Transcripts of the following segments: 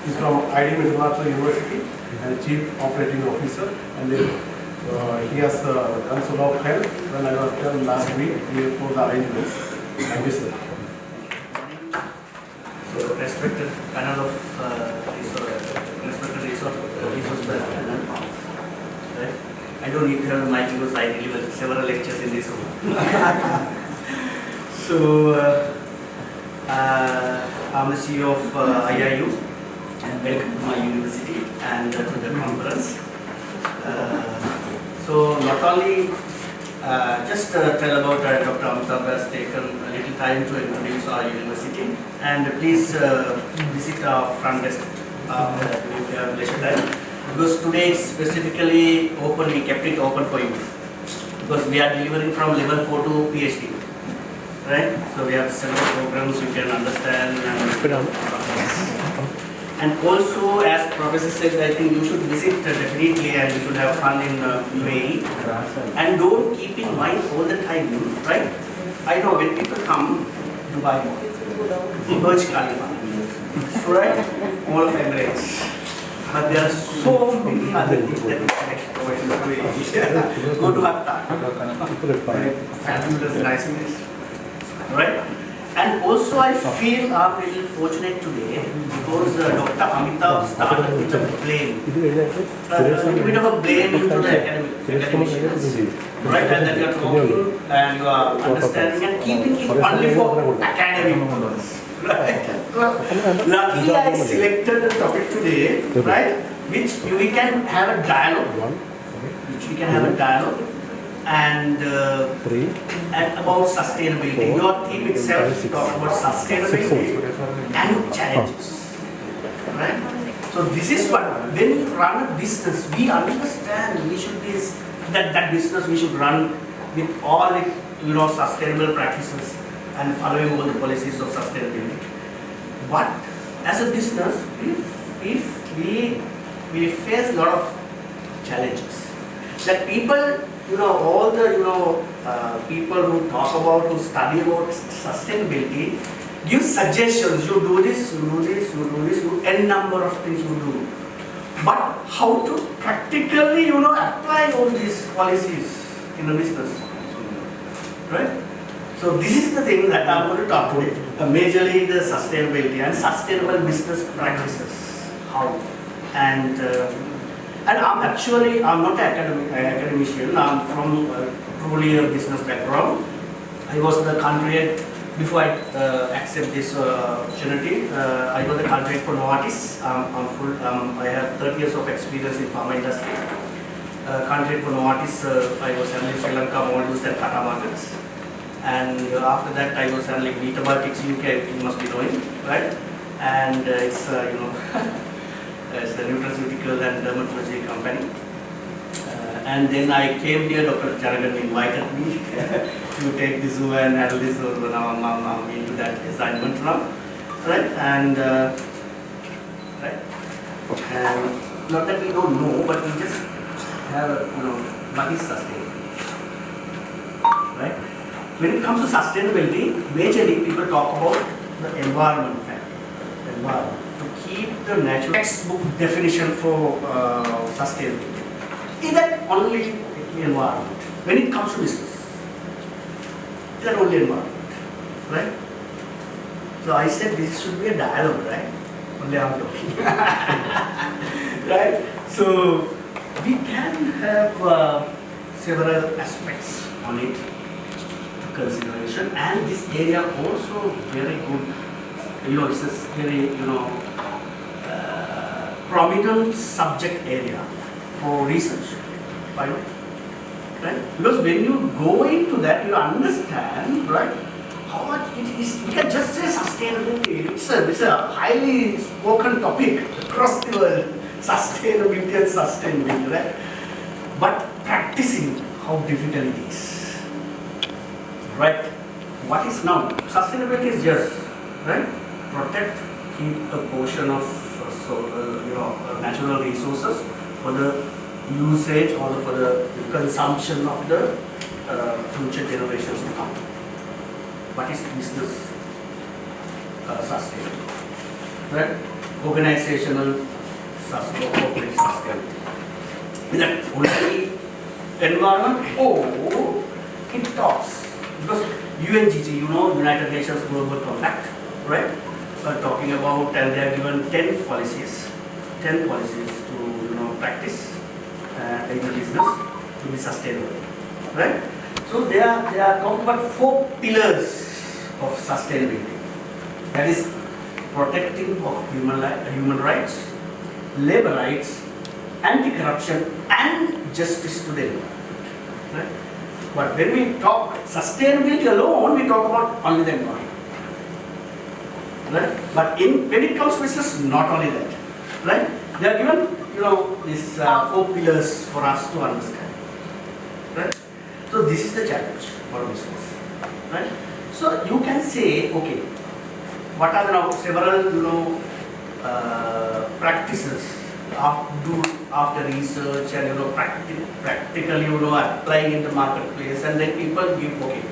He's from ID Neelawala University and Chief Operating Officer. And then he has done so lot of help when I was there last week for the arrangements. Thank you, sir. So, respected panel of resource personnel, right? I don't need to have a mic because I delivered several lectures in this room. So, I'm the CEO of IIU and welcome to my university and to the conference. So, not only just tell about Dr. Amitabh has taken a little time to introduce our university, and please visit our front desk if you have leisure time. Because today it's specifically open, we kept it open for you. Because we are delivering from level 4 to PhD. Right? So we have several programs you can understand. And also, as Professor said, I think you should visit definitely and you should have fun in UAE. And don't keep in mind all the time, right? I know when people come to Dubai, Burj Khalifa, right? All of Emirates. But there are so many other things that you can explore in UAE. Go to Hatta. Fabulous, nice place. Right? And also I feel I'm really fortunate today because Dr. Amitabh started with a blame. A little bit of a blame into the academicians. Right? And that you are talking and you are understanding and keeping it only for academic purpose. Right? Luckily I selected the topic today, right? Which we can have a dialogue. And about sustainability. Your theme itself talks about sustainability and challenges. Right? So this is what, when we run a business, we understand we should be that business we should run with all the sustainable practices and following all the policies of sustainability. But as a business, we face a lot of challenges. That people, all the people who talk about, who study about sustainability, give suggestions. You do this, you do this, you do this, you n number of things you do. But how to practically, apply all these policies in a business, right? So this is the thing that I'm going to talk today. Majorly the sustainability and sustainable business practices. How and I'm not an academician. I'm from truly a business background. I was the country head before I accept this opportunity. I was the country head for Novartis. I have 30 years of experience in pharma industry. Country head for Novartis, I was handling Sri Lanka, Maldives and Qatar markets. And after that, I was handling Metabiotics UK. You must be knowing, right? And it's it's a nutraceutical and dermatology company. And then I came here, Dr. Jaragan invited me to take this zoo and handle this zoo. Now I'm into that assignment now. Right? And not that we don't know, but we just have, what is sustainability? Right? When it comes to sustainability, majorly people talk about the environment factor. Environment. To keep the natural textbook definition for sustainability. Is that only the environment? When it comes to business, is that only environment? Right? So I said this should be a dialogue, right? Only I'm talking. Right? So we can have several aspects on it to consideration, and this area also very good. It's a very prominent subject area for research. Why not? Right? Because when you go into that, you understand, right, how much it is. You can just say sustainability. It's a highly spoken topic across the world. Sustainability and sustainability, right? But practicing, how difficult it is. Right? What is now? Sustainability is just, right? Protect, keep a portion of natural resources for the usage or for the consumption of the future generations to come. What is business sustainable? Right? organizational corporate sustainability. In that only environment, it talks. Because UNGC, United Nations Global Compact, right? Are talking about, and they have given 10 policies to practice in the business to be sustainable, right? So they are talking about 4 pillars of sustainability. That is protecting of human rights, labor rights, anti-corruption, and justice to the environment. Right? But when we talk sustainability alone, we talk about only the environment. Right? But when it comes to business, not only that. Right? They are given, these 4 pillars for us to understand. Right? So this is the challenge for business. Right? So you can say, okay, what are the several practices after research and practically applying in the marketplace, and then people give, okay,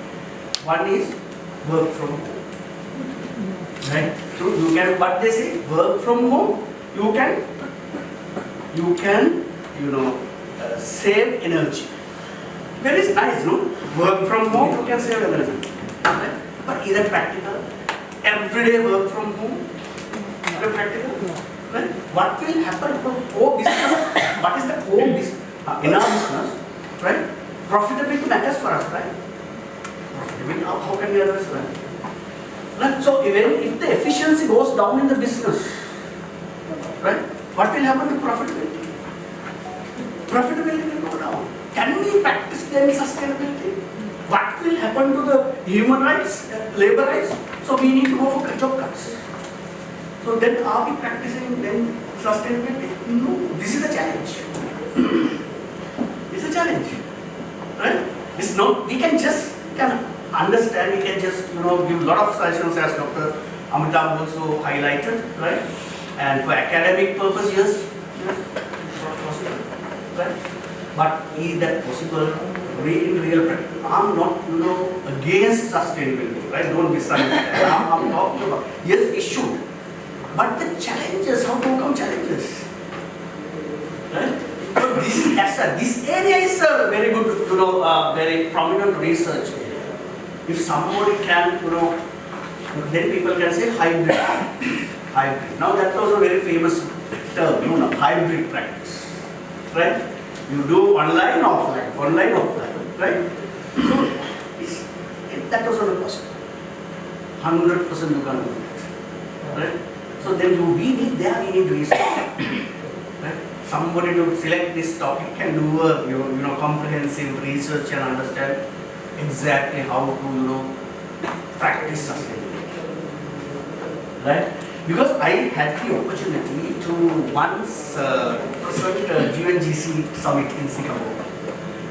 one is work from home, right? So you can, what they say, work from home, you can save energy. Very nice, no? Work from home, you can save energy, right? But is that practical? Everyday work from home, is that practical? Right? What will happen to core business? What is the core business? In our business, right? Profitability matters for us, right? Profitability, how can we address that? Right? So even if the efficiency goes down in the business, right? What will happen to profitability? Profitability will go down. Can we practice then sustainability? What will happen to the human rights, labor rights? So we need to go for job cuts. So then are we practicing then sustainability? No, this is a challenge. It's a challenge, right? It's not, we can understand, we can just give a lot of suggestions as Dr. Amitabh also highlighted, right? And for academic purpose, yes, not possible, right? But is that possible in real practice? I'm not, against sustainability, right? Don't misunderstand. I'm talking about, yes, it should. But the challenges, how to overcome challenges, right? So this area is a very good, very prominent research area. If somebody can, then people can say hybrid. Hybrid. Now that was a very famous term, hybrid practice, right? You do online, offline, right? So that was not possible. 100% you can't do that, right? So then we need research, right? Somebody to select this topic can do a comprehensive research and understand exactly how to practice sustainability, right? Because I had the opportunity to once present UNGC summit in Singapore.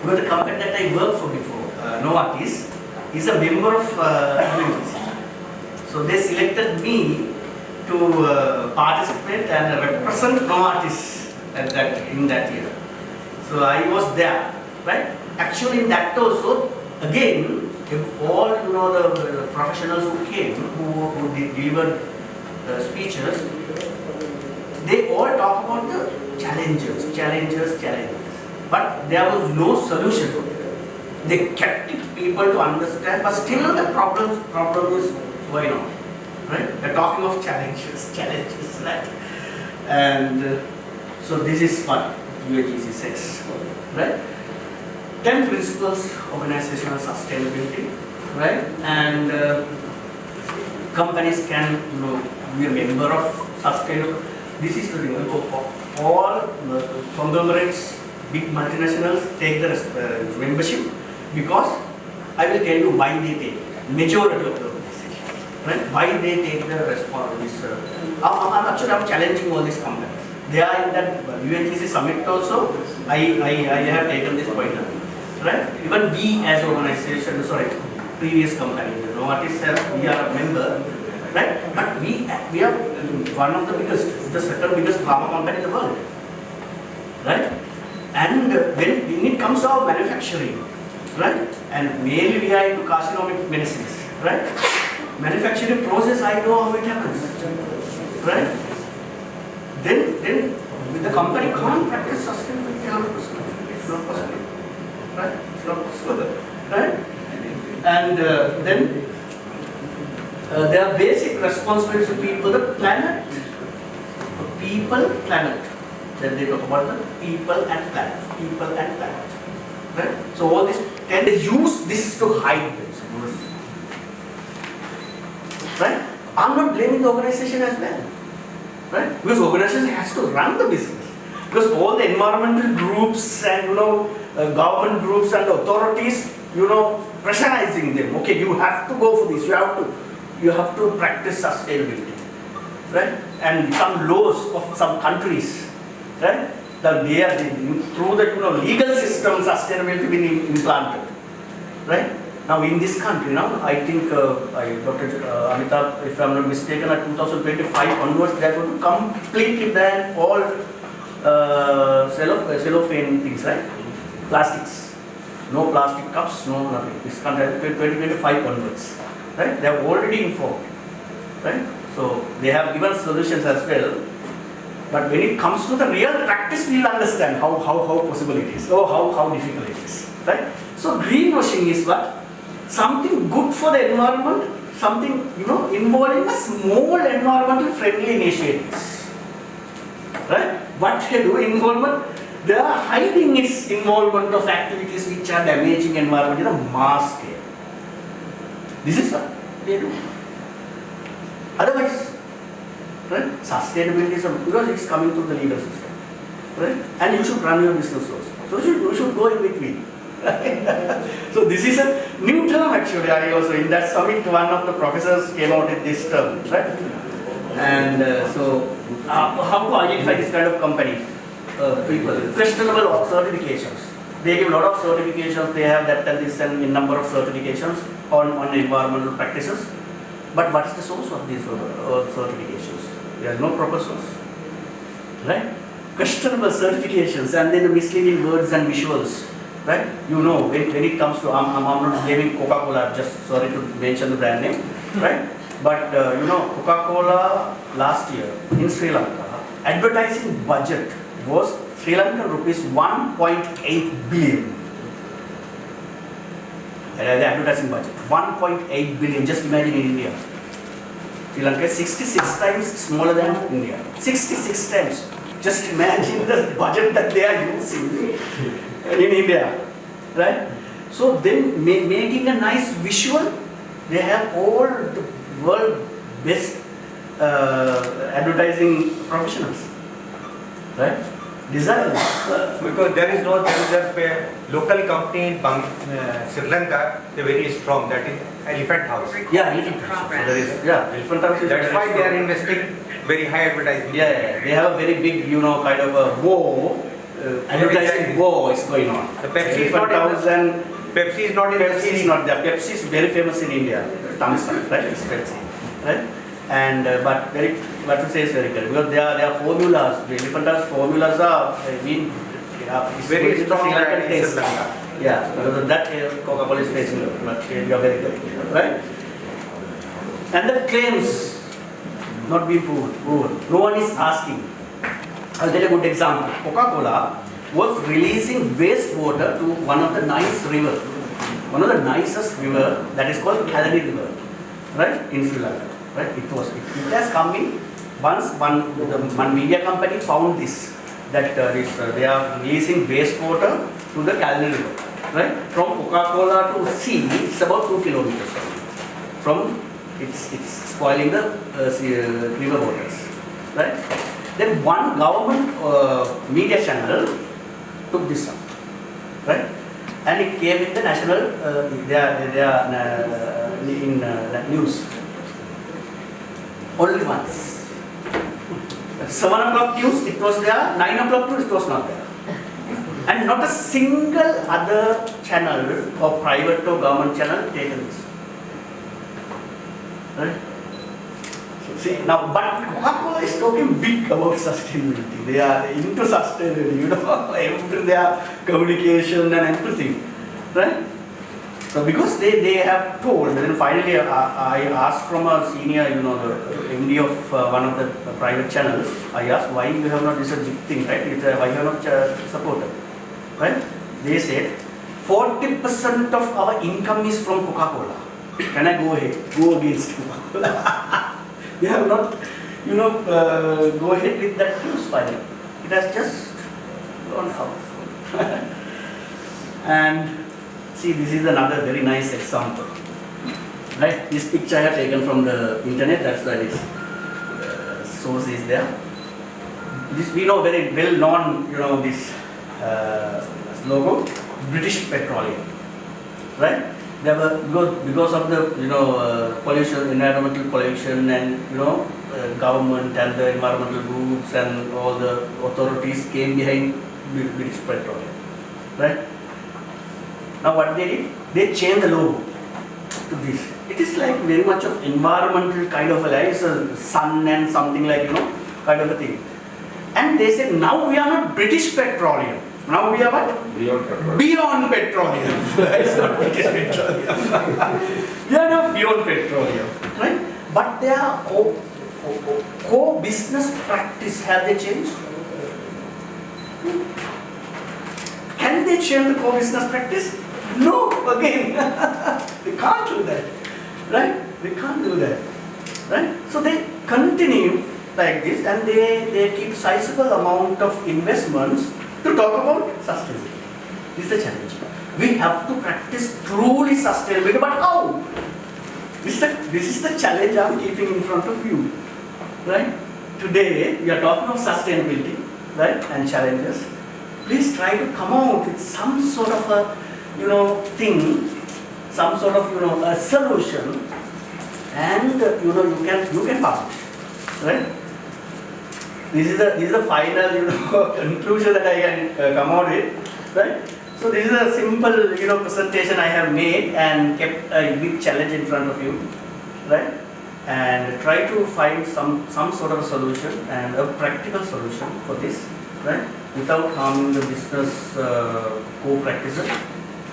Because the company that I worked for before, Novartis, is a member of UNGC. So they selected me to participate and represent Novartis in that year. So I was there, right? Actually, in that also, again, if all the professionals who came, who delivered speeches, they all talk about the challenges. But there was no solution for it. They kept people to understand, but still the problem is going on. Right? They're talking of challenges, right? And so this is what UNGC says, right? 10 principles of organizational sustainability, right? And companies can, be a member of sustainable. This is the thing. All conglomerates, big multinationals take the membership because I will tell you why they take majority of the organization, right? Why they take the responsibility. I'm challenging all these companies. They are in that UNGC summit also. I have taken this point, right? Even we as organization, previous company, Novartis, we are a member, right? But we are one of the biggest, the second biggest pharma company in the world, right? And when it comes to our manufacturing, right? And mainly we are into carcinomic medicines, right? Manufacturing process, I know how it happens, right? then the company can't practice sustainability 100%. It's not possible. Right? It's not possible. Right? And then their basic responsibilities to people, the planet. People, planet. Then they talk about the people and planet. People and planet. Right? So all this, and they use this to hide themselves. Right? I'm not blaming the organization as well. Right? Because organization has to run the business. Because all the environmental groups and government groups and authorities, pressurizing them. Okay, you have to go for this. You have to practice sustainability. Right? And some laws of some countries, right? That they are through the legal system sustainability being implanted. Right? Now in this country, now I think Dr. Amitabh, if I am not mistaken, at 2025 onwards, they are going to completely ban all cellophane things, right? Plastics. No plastic cups, no nothing. This country, 2025 onwards, right? They have already informed, right? So they have given solutions as well. But when it comes to the real practice, we will understand how possible it is, or how difficult it is, right? So greenwashing is what? Something good for the environment, something involving a small environmental friendly initiatives. Right? What they do, involvement, they are hiding its involvement of activities which are damaging environment in a mass scale. This is what they do. Otherwise, right? Sustainability is because it's coming through the legal system. Right? And you should run your business also. So you should go in between. So this is a new term actually. I also in that summit one of the professors came out with this term, right? And so how to identify this kind of company? People, questionable certifications. They give a lot of certifications. They have that and this and in number of certifications on environmental practices. But what is the source of these certifications? There are no proper source, right? Questionable certifications and then the misleading words and visuals. Right? When it comes to, I'm not blaming Coca-Cola, just sorry to mention the brand name, right? But Coca-Cola last year in Sri Lanka, advertising budget was Sri Lankan rupees 1.8 billion. The advertising budget, 1.8 billion, just imagine in India. Sri Lanka is 66 times smaller than India. 66 times. Just imagine the budget that they are using in India, right? So then making a nice visual, they have all the world best advertising professionals, right? Designers. Because there is a local company in Sri Lanka, they're very strong, that is Elephant House. Yeah, Elephant House. So there is, Elephant House is that's why they are investing very high advertising. Yeah, they have a very big, kind of a war. Advertising war is going on. The Pepsi is not in Pepsi is not in Pepsi is not there. Pepsi is very famous in India. Tamil, right? It's Pepsi, right? And but what to say is very clear because their formulas, the Elephant House formulas are very strong and taste. Lanka. Yeah, because of that Coca-Cola is facing but you are very clear, right? And the claims not being proven. No one is asking. I'll tell you a good example. Coca-Cola was releasing wastewater to one of the nicest river that is called Kalani River, right, in Sri Lanka. Right? It has come in once one media company found this that they are releasing wastewater to the Kalani River, right? From Coca-Cola to sea, it's about 2 kilometers from. It's spoiling the river waters, right? Then one government media channel took this up, right? And it came in the national, news. Only once. At 7 o'clock news, it was there. 9 o'clock news, it was not there. And not a single other channel or private or government channel taken this. Right? See, now, but Coca-Cola is talking big about sustainability. They are into sustainability, everything, their communication and everything, right? So because they have told, then finally I asked from a senior, the MD of one of the private channels, I asked why you have not, this is a big thing, right? Why you have not supported, right? They said 40% of our income is from Coca-Cola. Can I go against Coca-Cola? They have not, go ahead with that news finally. It has just gone out. And see, this is another very nice example. Right? This picture I have taken from the internet, that's why this source is there. This we know very well known, this logo, British Petroleum. Right? There were, because of the pollution, environmental pollution, and government and the environmental groups and all the authorities came behind British Petroleum. Right? Now what they did? They changed the logo to this. It is like very much of environmental kind of a life, it's a sun and something like, kind of a thing. And they said, now we are not British Petroleum. Now we are what? Beyond petrol. Beyond Petroleum. It's not British Petroleum. We are not beyond petroleum. Right? But their core business practice, have they changed? Can they change the core business practice? No, again. They can't do that. Right? They can't do that. Right? So they continue like this, and they keep sizable amount of investments to talk about sustainability. This is the challenge. We have to practice truly sustainability, but how? This is the challenge I am keeping in front of you. Right? Today we are talking of sustainability, right, and challenges. Please try to come out with some sort of a thing, some sort of a solution, and you can publish. Right? This is the final conclusion that I can come out with. Right? So this is a simple presentation I have made and kept a big challenge in front of you. Right? And try to find some sort of a solution and a practical solution for this. Right? Without harming the business core practices,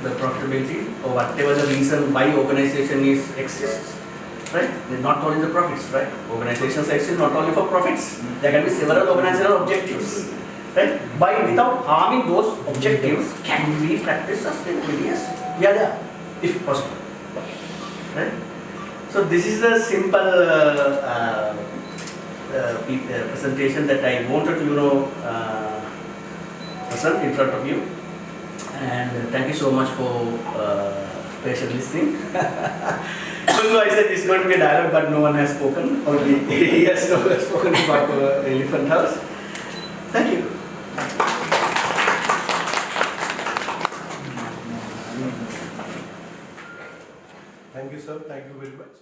the profitability, or whatever the reason why organization exists. Right? They're not only the profits, right? Organizations exist not only for profits. There can be several organizational objectives. Right? Without harming those objectives, can we practice sustainability? Yes, we are there, if possible. Right? So this is the simple presentation that I wanted to present in front of you. And thank you so much for patient listening. Even though I said it's going to be a dialogue, but no one has spoken. Only he has spoken about the elephant house. Thank you. Thank you, sir. Thank you very much.